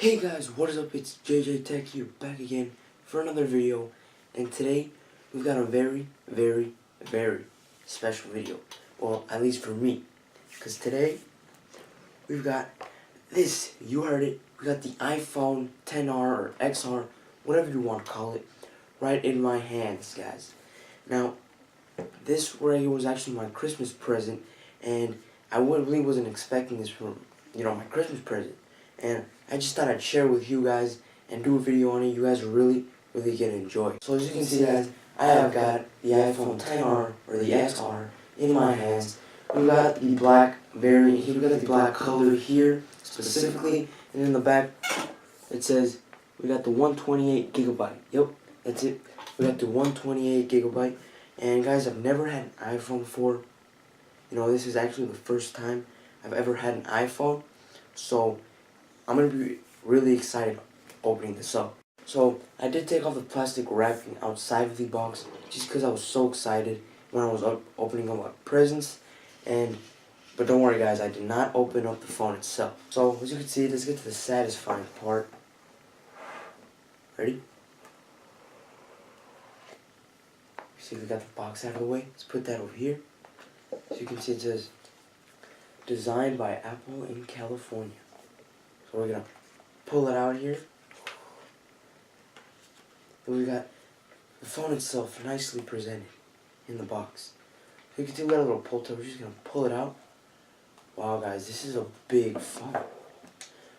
Hey guys, what is up? It's JJ Tech here, back again for another video. And today, we've got a very, very, very special video. Well, at least for me. Because today, we've got this, you heard it, we got the iPhone XR or XR, whatever you want to call it, right in my hands, guys. Now, this right was actually my Christmas present, and I really wasn't expecting this for, my Christmas present. And I just thought I'd share with you guys and do a video on it. You guys are really gonna enjoy. So as you can see, guys, I have got the iPhone XR or the XR in my hands. We got the black variant here. We got the black color here specifically, and in the back it says we got the 128 gigabyte. Yep, that's it. We got the 128 gigabyte. And guys, I've never had an iPhone before. This is actually the first time I've ever had an iPhone. So I'm going to be really excited opening this up. So I did take off the plastic wrapping outside of the box just because I was so excited when I was opening up my presents. But don't worry guys, I did not open up the phone itself. So as you can see, let's get to the satisfying part. Ready? See, we got the box out of the way. Let's put that over here. So you can see it says, designed by Apple in California. So we're going to pull it out here. And we got the phone itself nicely presented in the box. So you can see we got a little pull tab. We're just going to pull it out. Wow guys, this is a big phone.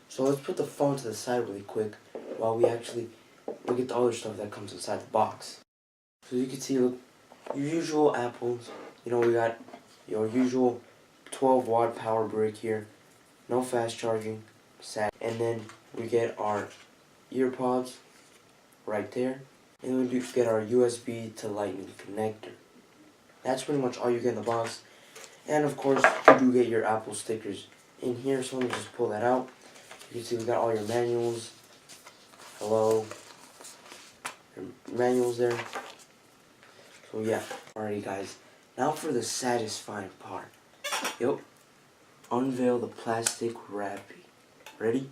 So let's put the phone to the side really quick while we actually look at the other stuff that comes inside the box. So you can see, look, your usual Apples. We got your usual 12-watt power brick here. No fast charging. And then we get our earpods right there. And then we do get our USB to Lightning connector. That's pretty much all you get in the box. And of course, you do get your Apple stickers in here. So let me just pull that out. You can see we got all your manuals. Hello. Your manuals there. So yeah. Alrighty guys. Now for the satisfying part. Yep. Unveil the plastic wrapping. Ready?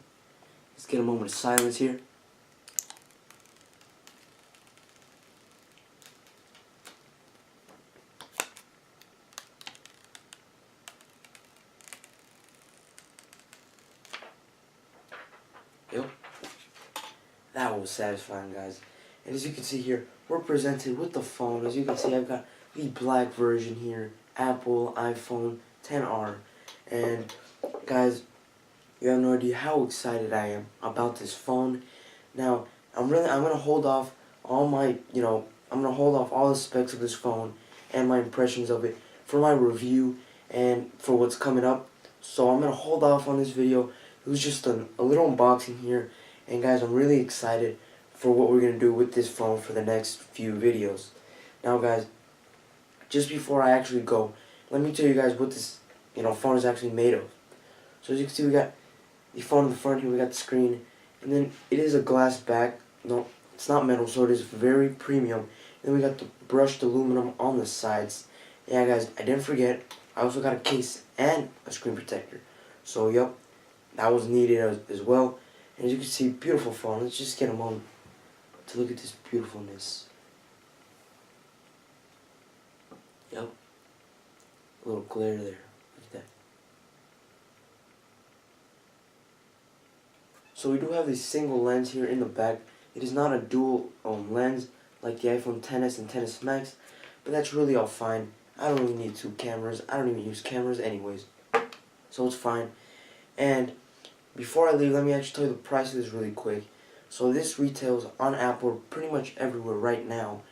Let's get a moment of silence here. Yep. That was satisfying, guys. And as you can see here, we're presented with the phone. As you can see, I've got the black version here. Apple iPhone XR. And guys, you have no idea how excited I am about this phone. Now, I'm gonna hold off all my, I'm gonna hold off all the specs of this phone and my impressions of it for my review and for what's coming up. So I'm gonna hold off on this video. It was just a little unboxing here, and guys, I'm really excited for what we're gonna do with this phone for the next few videos. Now, guys, just before I actually go, let me tell you guys what this, phone is actually made of. So as you can see, we got the phone in the front here, we got the screen, and then it is a glass back. No, it's not metal, so it is very premium. And then we got the brushed aluminum on the sides. Yeah guys, I didn't forget, I also got a case and a screen protector. So yep, that was needed as well. And as you can see, beautiful phone. Let's just get a moment to look at this beautifulness. Yep, a little glare there, look at that. So we do have a single lens here in the back. It is not a dual lens like the iPhone XS and XS Max, but that's really all fine. I don't really need two cameras. I don't even use cameras anyways, so it's fine. And before I leave, let me actually tell you the price of this really quick. So this retails on Apple pretty much everywhere right now,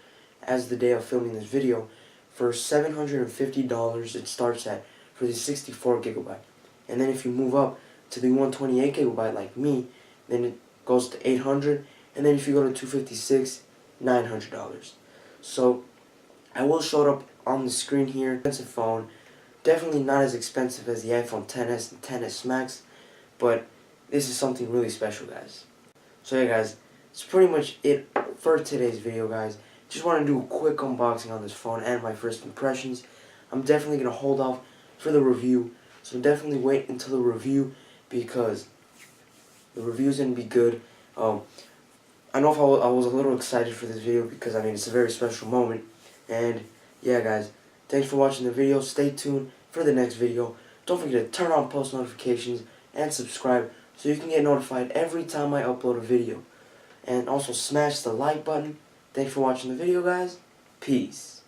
as the day of filming this video, for $750. It starts at for the 64 gigabyte, and then if you move up to the 128 gigabyte like me, then it goes to $800, and then if you go to 256, $900. So I will show it up on the screen here. Expensive phone, definitely not as expensive as the iPhone XS and XS Max, but this is something really special, guys. So yeah guys, that's pretty much it for today's video, guys. Just want to do a quick unboxing on this phone and my first impressions. I'm definitely going to hold off for the review, so definitely wait until the review, because The reviews didn't be good. I know if I was a little excited for this video because, I mean, it's a very special moment. And, yeah, guys, thanks for watching the video. Stay tuned for the next video. Don't forget to turn on post notifications and subscribe so you can get notified every time I upload a video. And also smash the like button. Thanks for watching the video, guys. Peace.